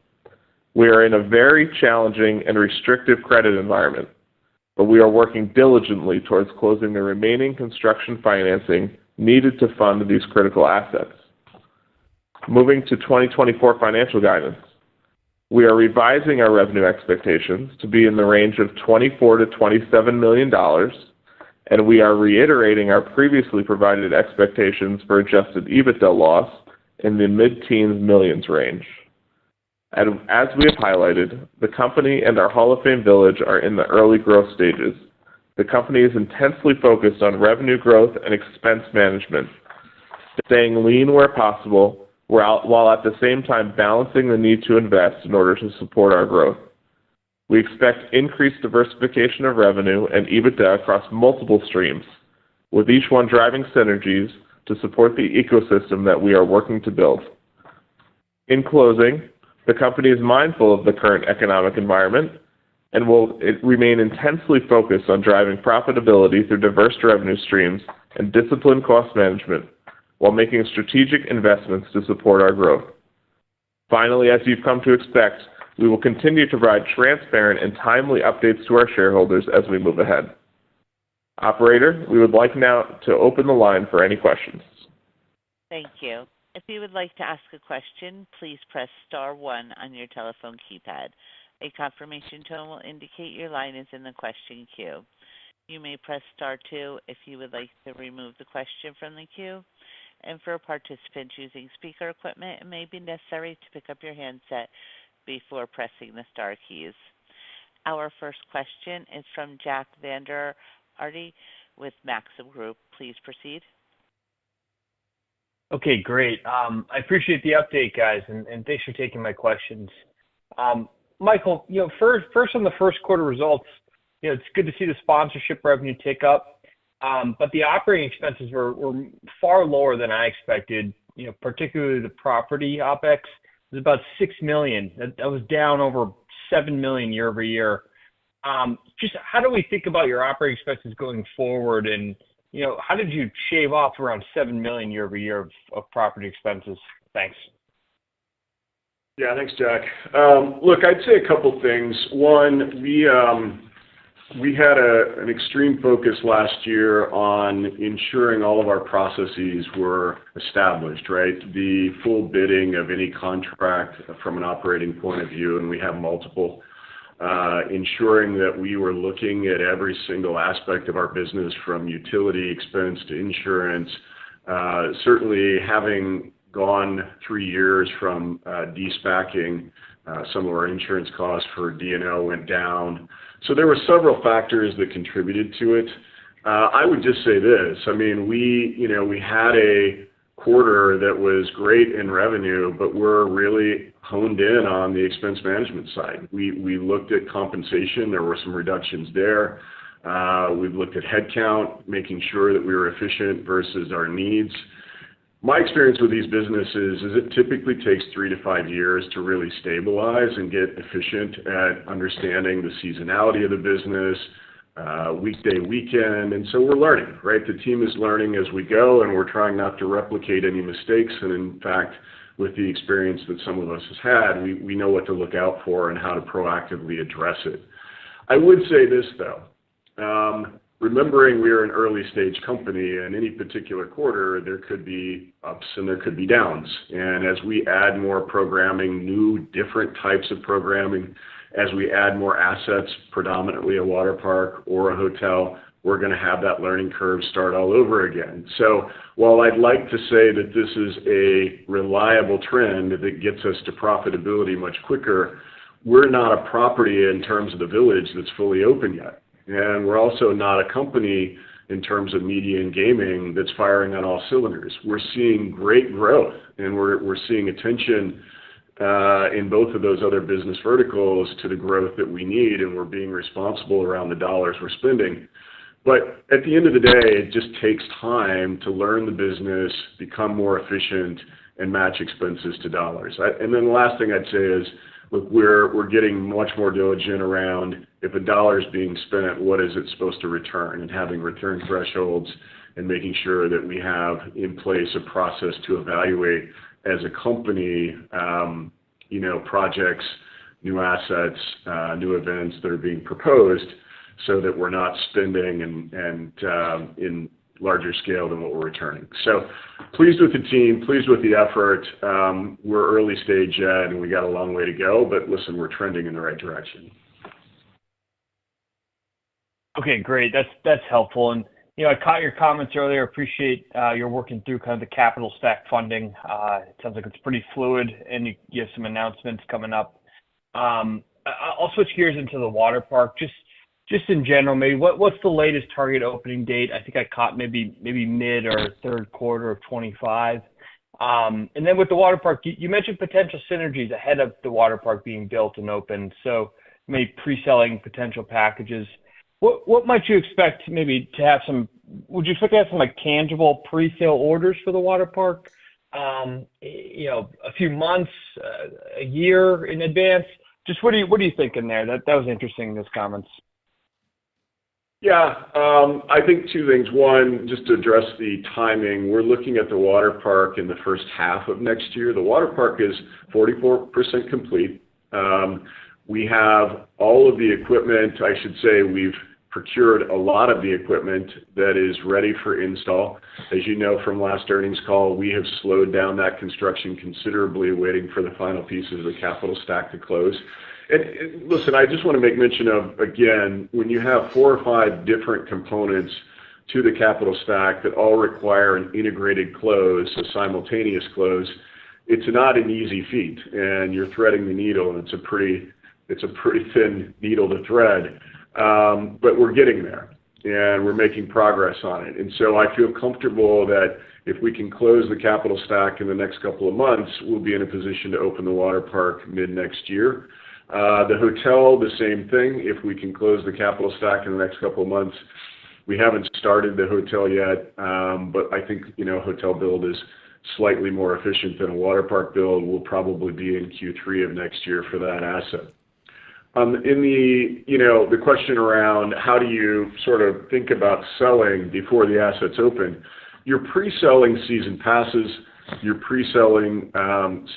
Speaker 5: We are in a very challenging and restrictive credit environment, but we are working diligently towards closing the remaining construction financing needed to fund these critical assets. Moving to 2024 financial guidance, we are revising our revenue expectations to be in the range of $24 to $27 million, and we are reiterating our previously provided expectations for adjusted EBITDA loss in the mid-teens millions range. And as we have highlighted, the company and our Hall of Fame Village are in the early growth stages. The company is intensely focused on revenue growth and expense management, staying lean where possible, while at the same time balancing the need to invest in order to support our growth. We expect increased diversification of revenue and EBITDA across multiple streams, with each one driving synergies to support the ecosystem that we are working to build. In closing, the company is mindful of the current economic environment and will remain intensely focused on driving profitability through diverse revenue streams and disciplined cost management, while making strategic investments to support our growth. Finally, as you've come to expect, we will continue to provide transparent and timely updates to our shareholders as we move ahead. Operator, we would like now to open the line for any questions.
Speaker 2: Thank you. If you would like to ask a question, please press star one on your telephone keypad. A confirmation tone will indicate your line is in the question queue. You may press star two if you would like to remove the question from the queue. And for participants using speaker equipment, it may be necessary to pick up your handset before pressing the star keys. Our first question is from Jack Vander Aarde with Maxim Group. Please proceed.
Speaker 6: Okay, great. I appreciate the update, guys, and thanks for taking my questions. Michael, first on the first quarter results, it's good to see the sponsorship revenue tick up. But the operating expenses were far lower than I expected, particularly the property OpEx. It was about $6 million. That was down over $7 million year over year. Just how do we think about your operating expenses going forward? And, how did you shave off around $7 million year over year of property expenses? Thanks.
Speaker 4: Yeah, thanks, Jack. Look, I'd say a couple things. One, we had an extreme focus last year on ensuring all of our processes were established, right? The full bidding of any contract from an operating point of view, and we have multiple, ensuring that we were looking at every single aspect of our business from utility expense to insurance. Certainly having gone 3 years from de-SPACing, some of our insurance costs for D&O went down. So there were several factors that contributed to it. I would just say this. I mean, we had a quarter that was great in revenue, but we're really honed in on the expense management side. We looked at compensation. There were some reductions there. We've looked at headcount, making sure that we were efficient versus our needs. My experience with these businesses is it typically takes 3 to 5 years to really stabilize and get efficient at understanding the seasonality of the business, weekday, weekend. And so we're learning, right? The team is learning as we go, and we're trying not to replicate any mistakes and, in fact, with the experience that some of us has had, we know what to look out for and how to proactively address it. I would say this, though. Remembering we are an early stage company, and any particular quarter, there could be ups and there could be downs. And as we add more programming, new different types of programming, as we add more assets, predominantly a water park or a hotel, we're going to have that learning curve start all over again. So while I'd like to say that this is a reliable trend that gets us to profitability much quicker, we're not a property in terms of the village that's fully open yet. And we're also not a company in terms of media and gaming that's firing on all cylinders. We're seeing great growth, and we're seeing attention in both of those other business verticals to the growth that we need, and we're being responsible around the dollars we're spending. But at the end of the day, it just takes time to learn the business, become more efficient, and match expenses to dollars. And then the last thing I'd say is, look, we're getting much more diligent around if a dollar is being spent, what is it supposed to return, and having return thresholds and making sure that we have in place a process to evaluate as a company, projects, new assets, new events that are being proposed, so that we're not spending and in larger scale than what we're returning. So pleased with the team, pleased with the effort. We're early stage yet, and we got a long way to go, but listen, we're trending in the right direction.
Speaker 6: Okay, great. That's helpful. And, I caught your comments earlier. Appreciate you're working through kind of the capital stack funding. It sounds like it's pretty fluid, and you have some announcements coming up. I'll switch gears into the water park. Just in general, maybe what's the latest target opening date? I think I caught maybe mid or third quarter of 25. And then with the water park, you mentioned potential synergies ahead of the water park being built and opened. So maybe pre-selling potential packages. What might you expect maybe to have some? Would you expect to have some like tangible pre-sale orders for the water park? A few months, a year in advance. Just what are you thinking there? That was interesting. Those comments.
Speaker 4: Yeah, I think two things. One, just to address the timing, we're looking at the water park in the first half of next year. The water park is 44% complete. We have all of the equipment. I should say we've procured a lot of the equipment that is ready for install. As you know from last earnings call, we have slowed down that construction considerably, waiting for the final pieces of the capital stack to close. And listen, I just want to make mention of, again, when you have 4 or 5 different components to the capital stack that all require an integrated close, a simultaneous close, it's not an easy feat, and you're threading the needle, and it's a pretty thin needle to thread. But we're getting there, and we're making progress on it. And so I feel comfortable that if we can close the capital stack in the next couple of months, we'll be in a position to open the water park mid-next year. The hotel, the same thing. If we can close the capital stack in the next couple of months, we haven't started the hotel yet, but I think, hotel build is slightly more efficient than a water park build. We'll probably be in Q3 of next year for that asset. In the question around how do you sort of think about selling before the asset's open, you're pre-selling season passes, you're pre-selling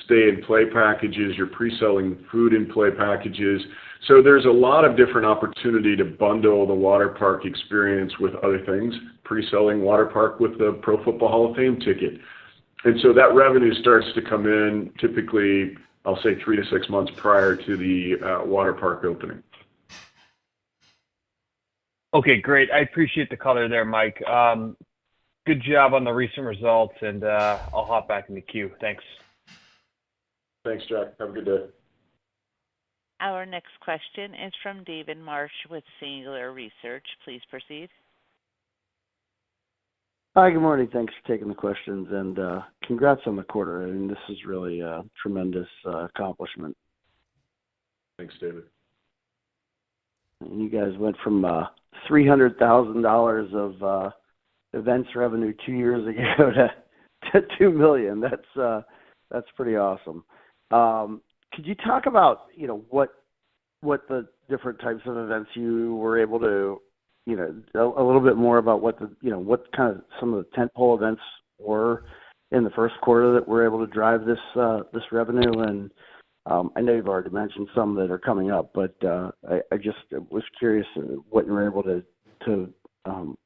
Speaker 4: stay and play packages, you're pre-selling food and play packages. So there's a lot of different opportunity to bundle the water park experience with other things, pre-selling water park with the Pro Football Hall of Fame ticket. And so that revenue starts to come in typically, I'll say 3 to 6 months prior to the water park opening.
Speaker 6: Okay, great. I appreciate the color there, Mike. Good job on the recent results, and I'll hop back in the queue. Thanks.
Speaker 4: Thanks, Jack. Have a good day.
Speaker 2: Our next question is from David Marsh with Singular Research. Please proceed.
Speaker 7: Hi, good morning. Thanks for taking the questions, and congrats on the quarter. I mean, this is really a tremendous accomplishment.
Speaker 4: Thanks, David.
Speaker 7: And you guys went from $300,000 of events revenue 2 years ago to $2 million. That's pretty awesome. Could you talk about what the different types of events you were able to a little bit more about what kind of some of the tentpole events were, in the first quarter that were able to drive this revenue? And I know you've already mentioned some that are coming up, but I just was curious what you were able to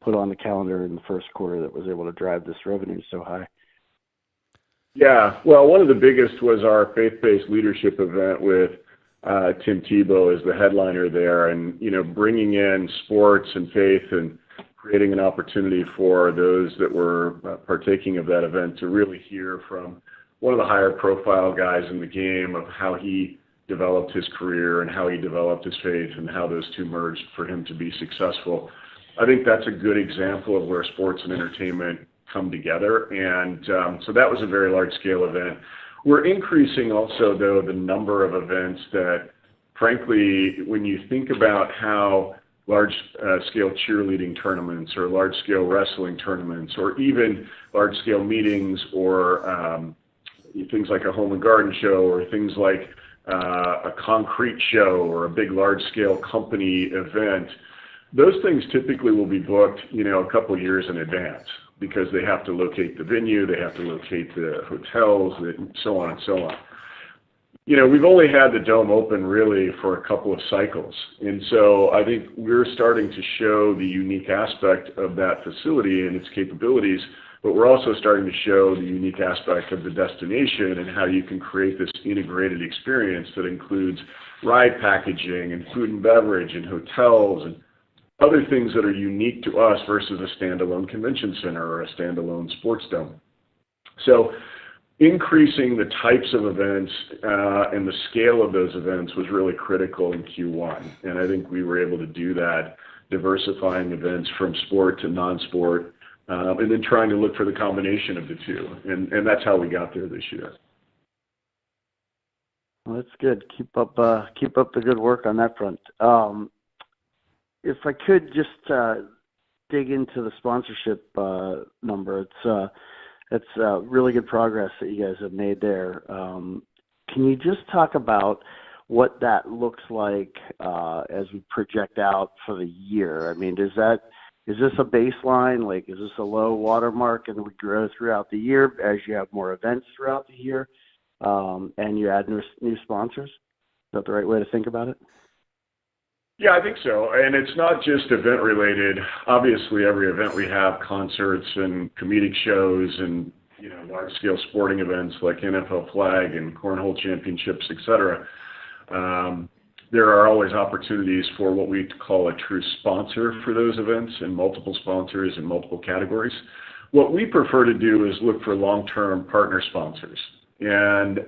Speaker 7: put on the calendar in the first quarter that was able to drive this revenue so high.
Speaker 4: Yeah, well, one of the biggest was our faith-based leadership event with Tim Tebow as the headliner there, and bringing in sports and faith and creating an opportunity for those that were partaking of that event to really hear from one of the higher profile guys in the game of how he developed his career and how he developed his faith and how those two merged for him to be successful. I think that's a good example of where sports and entertainment come together, and so that was a very large-scale event. We're increasing also, though, the number of events that, frankly, when you think about how large-scale cheerleading tournaments or large-scale wrestling tournaments or even large-scale meetings or things like a home and garden show or things like a concrete show or a big large-scale company event, those things typically will be booked, a couple years in advance because they have to locate the venue, they have to locate the hotels, and so on and so on. We've only had the Dome open really for a couple of cycles. And so I think we're starting to show the unique aspect of that facility and its capabilities, but we're also starting to show the unique aspect of the destination and how you can create this integrated experience that includes ride packaging and food and beverage and hotels and other things that are unique to us versus a standalone convention center or a standalone sports dome. So increasing the types of events and the scale of those events was really critical in Q1. And I think we were able to do that, diversifying events from sport to non-sport, and then trying to look for the combination of the two. And that's how we got there this year.
Speaker 7: Well, that's good. Keep up the good work on that front. If I could just dig into the sponsorship number, it's really good progress that you guys have made there. Can you just talk about what that looks like as we project out for the year? I mean, is this a baseline? Like, is this a low watermark and we grow throughout the year as you have more events throughout the year and you add new sponsors? Is that the right way to think about it?
Speaker 4: Yeah, I think so. And it's not just event related. Obviously, every event we have concerts and comedic shows and large scale sporting events like NFL flag and cornhole championships, etc. There are always opportunities for what we call a true sponsor for those events and multiple sponsors in multiple categories. What we prefer to do is look for long-term partner sponsors. And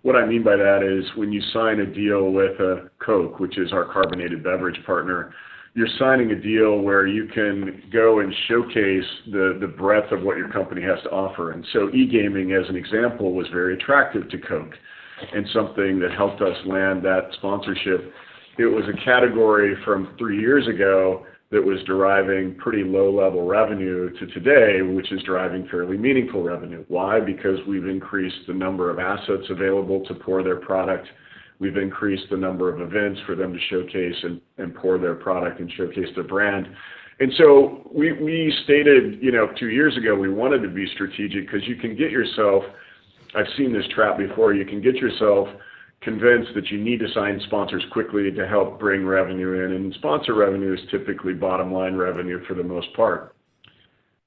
Speaker 4: what I mean by that is when you sign a deal with a Coke, which is our carbonated beverage partner, you're signing a deal where you can go and showcase the breadth of what your company has to offer. And so e-gaming, as an example, was very attractive to Coke and something that helped us land that sponsorship. It was a category from 3 years ago that was deriving pretty low-level revenue to today, which is driving fairly meaningful revenue. Why? Because we've increased the number of assets available to pour their product. We've increased the number of events for them to showcase and pour their product and showcase their brand. And so we stated, 2 years ago, we wanted to be strategic because you can get yourself, I've seen this trap before, you can get yourself convinced that you need to sign sponsors quickly to help bring revenue in, and sponsor revenue is typically bottom line revenue for the most part.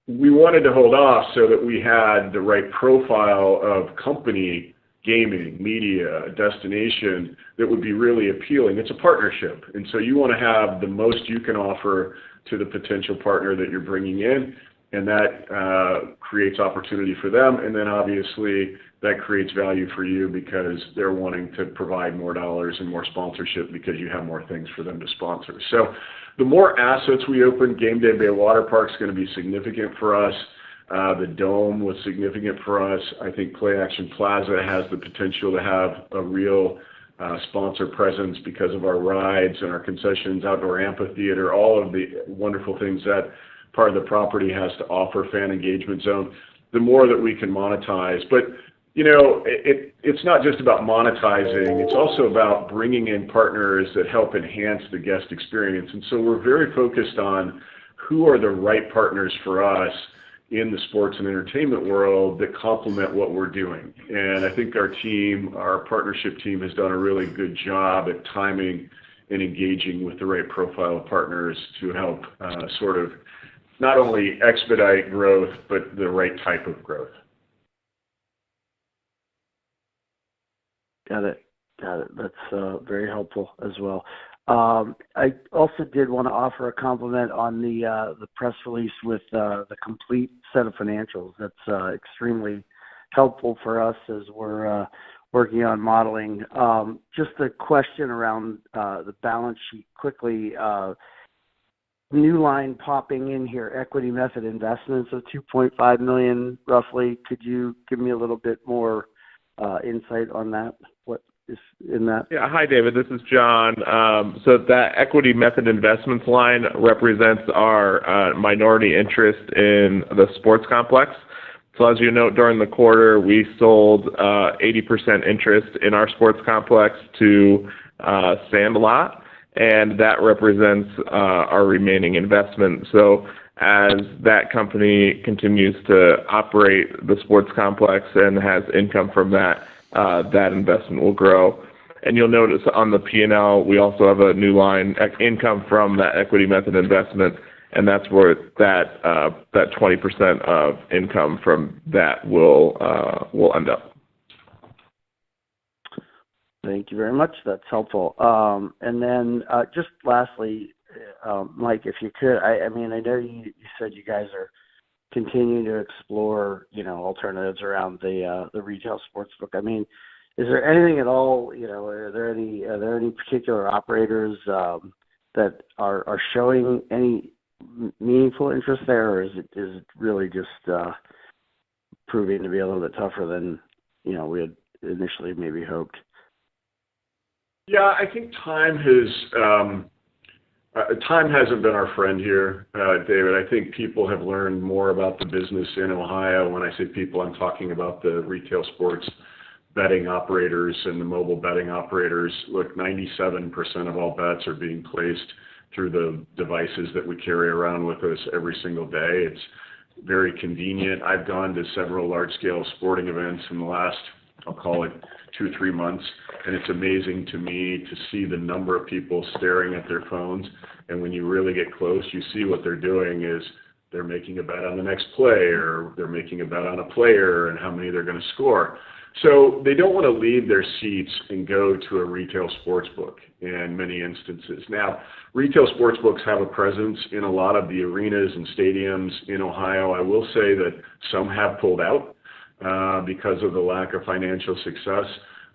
Speaker 4: We wanted to hold off so that we had the right profile of company, gaming, media, destination that would be really appealing. It's a partnership, and so you want to have the most you can offer to the potential partner that you're bringing in, and that creates opportunity for them, and then obviously that creates value for you because they're wanting to provide more dollars and more sponsorship because you have more things for them to sponsor. So the more assets we open, Game Day Bay Water Park is going to be significant for us. The Dome was significant for us. I think Play Action Plaza has the potential to have a real sponsor presence because of our rides and our concessions, outdoor amphitheater, all of the wonderful things that part of the property has to offer, fan engagement zone, the more that we can monetize. But it's not just about monetizing. It's also about bringing in partners that help enhance the guest experience. And so we're very focused on who are the right partners for us in the sports and entertainment world that complement what we're doing. And I think our partnership team has done a really good job at timing and engaging with the right profile of partners to help sort of not only expedite growth, but the right type of growth.
Speaker 7: Got it. That's very helpful as well. I also did want to offer a compliment on the press release with the complete set of financials. That's extremely helpful for us as we're working on modeling. Just a question around the balance sheet quickly. New line popping in here, equity method investments of $2.5 million roughly. Could you give me a little bit more insight on that? What is in that?
Speaker 5: Yeah. Hi, David. This is John. So that equity method investments line represents our minority interest in the sports complex. So as you note, during the quarter, we sold 80% interest in our sports complex to Sandlot, and that represents our remaining investment. So as that company continues to operate the sports complex and has income from that, that investment will grow. And you'll notice on the P&L, we also have a new line, income from that equity method investment, and that's where that 20% of income from that will end up.
Speaker 7: Thank you very much. That's helpful. And then just lastly, Mike, if you could, I mean, I know you said you guys are continuing to explore, alternatives around the retail sports book. I mean, is there anything at all, are there any particular operators that are showing any meaningful interest there, or is it really just proving to be a little bit tougher than, we had initially maybe hoped?
Speaker 4: Yeah, I think time hasn't been our friend here, David. I think people have learned more about the business in Ohio. When I say people, I'm talking about the retail sports betting operators and the mobile betting operators. Look, 97% of all bets are being placed through the devices that we carry around with us every single day. It's very convenient. I've gone to several large-scale sporting events in the last, I'll call it 2-3 months, and it's amazing to me to see the number of people staring at their phones. And when you really get close, you see what they're doing is they're making a bet on the next play, or they're making a bet on a player and how many they're going to score. So they don't want to leave their seats and go to a retail sports book in many instances. Now, retail sports books have a presence in a lot of the arenas and stadiums in Ohio. I will say that some have pulled out because of the lack of financial success.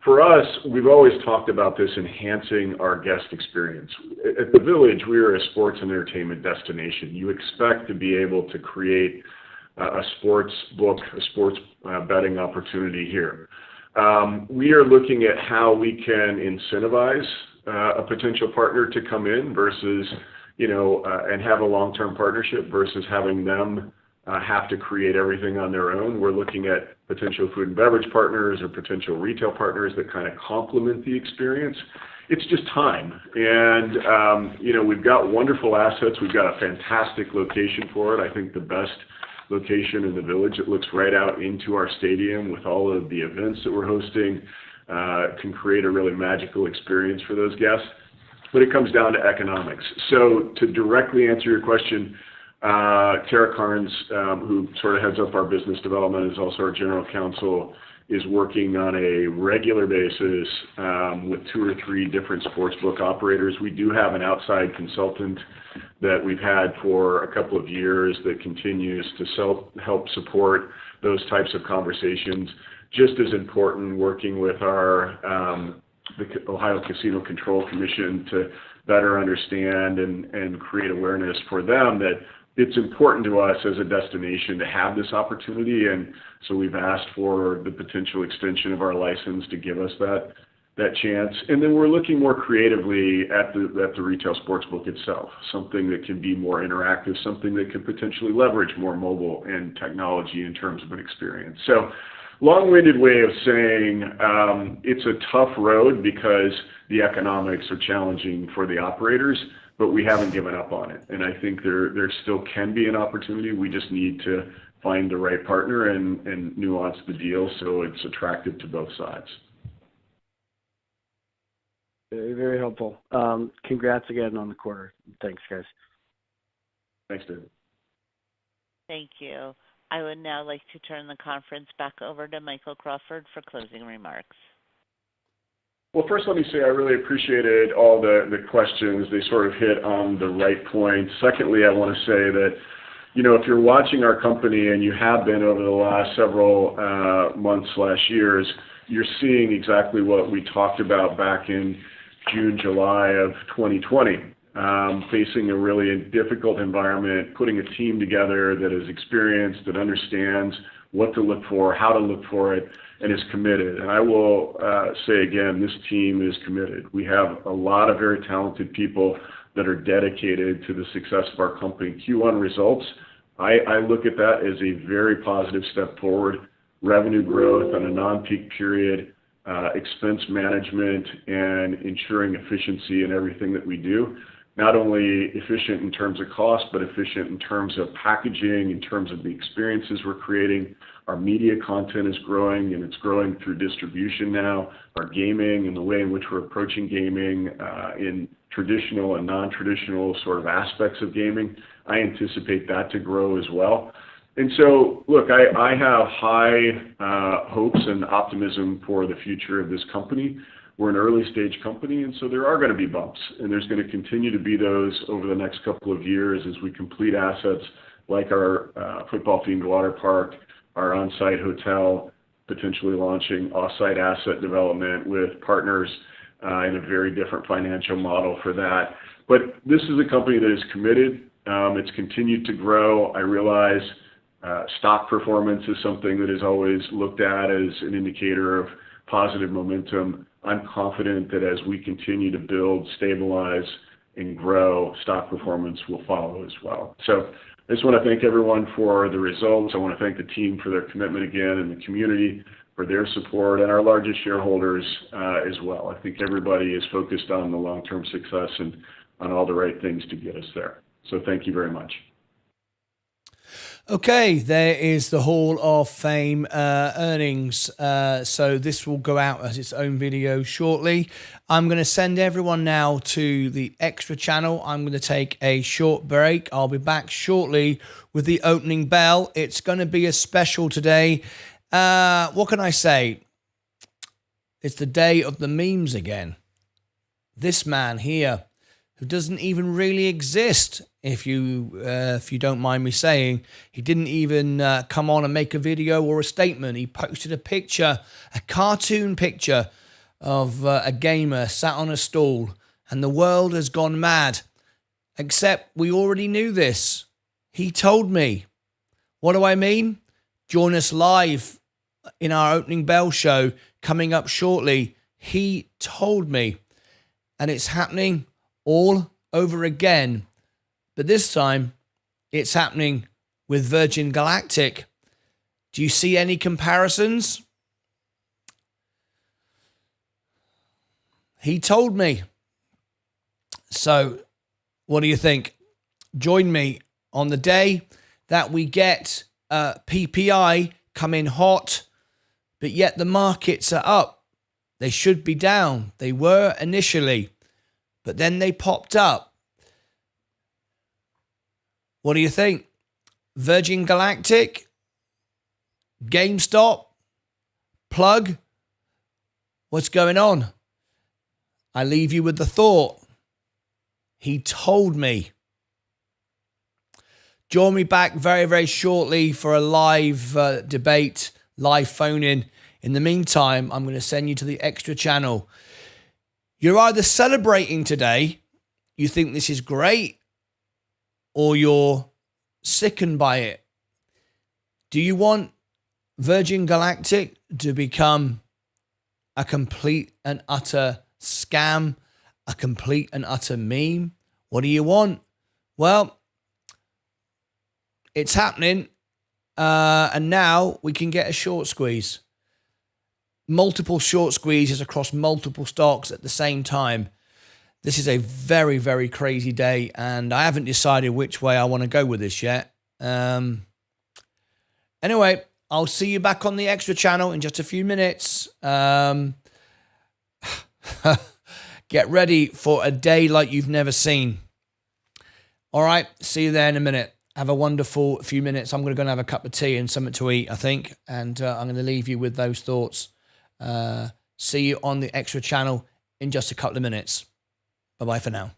Speaker 4: For us, we've always talked about this enhancing our guest experience. At the Village, we are a sports and entertainment destination. You expect to be able to create a sports book, a sports betting opportunity here. We are looking at how we can incentivize a potential partner to come in versus, and have a long-term partnership versus having them have to create everything on their own. We're looking at potential food and beverage partners or potential retail partners that kind of complement the experience. It's just time. And, we've got wonderful assets. We've got a fantastic location for it. I think the best location in the Village. It looks right out into our stadium with all of the events that we're hosting. Can create a really magical experience for those guests. But it comes down to economics. So to directly answer your question, Tara Carnes, who sort of heads up our business development, is also our general counsel, is working on a regular basis with 2 or 3 different sportsbook operators. We do have an outside consultant that we've had for a couple of years that continues to help support those types of conversations. Just as important, working with the Ohio Casino Control Commission to better understand and create awareness for them that it's important to us as a destination to have this opportunity, and so we've asked for the potential extension of our license to give us that chance. And then we're looking more creatively at the retail sportsbook itself, something that can be more interactive, something that could potentially leverage more mobile and technology in terms of an experience. So long-winded way of saying it's a tough road because the economics are challenging for the operators, but we haven't given up on it. And I think there still can be an opportunity. We just need to find the right partner and nuance the deal so it's attractive to both sides.
Speaker 7: Very, very helpful. Congrats again on the quarter. Thanks, guys.
Speaker 4: Thanks, David.
Speaker 2: Thank you. I would now like to turn the conference back over to Michael Crawford for closing remarks.
Speaker 4: Well, first, let me say I really appreciated all the questions. They sort of hit on the right points. Secondly, I want to say that, if you're watching our company, and you have been over the last several months/years, you're seeing exactly what we talked about back in June, July of 2020. Facing a really difficult environment, putting a team together that is experienced, that understands what to look for, how to look for it, and is committed. And I will say again, this team is committed. We have a lot of very talented people that are dedicated to the success of our company. Q1 results, I look at that as a very positive step forward. Revenue growth on a non-peak period, expense management, and ensuring efficiency in everything that we do. Not only efficient in terms of cost, but efficient in terms of packaging, in terms of the experiences we're creating. Our media content is growing, and it's growing through distribution now. Our gaming and the way in which we're approaching gaming in traditional and non-traditional sort of aspects of gaming, I anticipate that to grow as well. And so, look, I have high hopes and optimism for the future of this company. We're an early stage company, and so there are going to be bumps, and there's going to continue to be those over the next couple of years as we complete assets like our football-themed water park, our on-site hotel, potentially launching off-site asset development with partners in a very different financial model for that. But this is a company that is committed. It's continued to grow. I realize stock performance is something that is always looked at as an indicator of positive momentum. I'm confident that as we continue to build, stabilize, and grow, stock performance will follow as well. So I just want to thank everyone for the results. I want to thank the team for their commitment again, and the community for their support, and our largest shareholders as well. I think everybody is focused on the long-term success and on all the right things to get us there. So thank you very much.
Speaker 1: Okay, there is the Hall of Fame earnings. So this will go out as its own video shortly. I'm going to send everyone now to the Extra channel. I'm going to take a short break. I'll be back shortly with the opening bell. It's going to be a special today. What can I say? It's the day of the memes again. This man here, who doesn't even really exist, if you don't mind me saying. He didn't even come on and make a video or a statement. He posted a picture, a cartoon picture of a gamer sat on a stool, and the world has gone mad. Except we already knew this. He told me. What do I mean? Join us live in our opening bell show coming up shortly. He told me. And it's happening all over again. But this time, it's happening with Virgin Galactic. Do you see any comparisons? He told me. So, what do you think? Join me on the day that we get PPI come in hot, but yet the markets are up. They should be down. They were initially, but then they popped up. What do you think? Virgin Galactic? GameStop? Plug? What's going on? I leave you with the thought. He told me. Join me back very, very shortly for a live debate, live phone-in. In the meantime, I'm going to send you to the Extra channel. You're either celebrating today, you think this is great, or you're sickened by it. Do you want Virgin Galactic to become a complete and utter scam, a complete and utter meme? What do you want? Well, it's happening, and now we can get a short squeeze. Multiple short squeezes across multiple stocks at the same time. This is a very, very crazy day, and I haven't decided which way I want to go with this yet. Anyway, I'll see you back on the extra channel in just a few minutes. Get ready for a day like you've never seen. All right, see you there in a minute. Have a wonderful few minutes. I'm going to go and have a cup of tea and something to eat, I think. And I'm going to leave you with those thoughts. See you on the extra channel in just a couple of minutes. Bye-bye for now.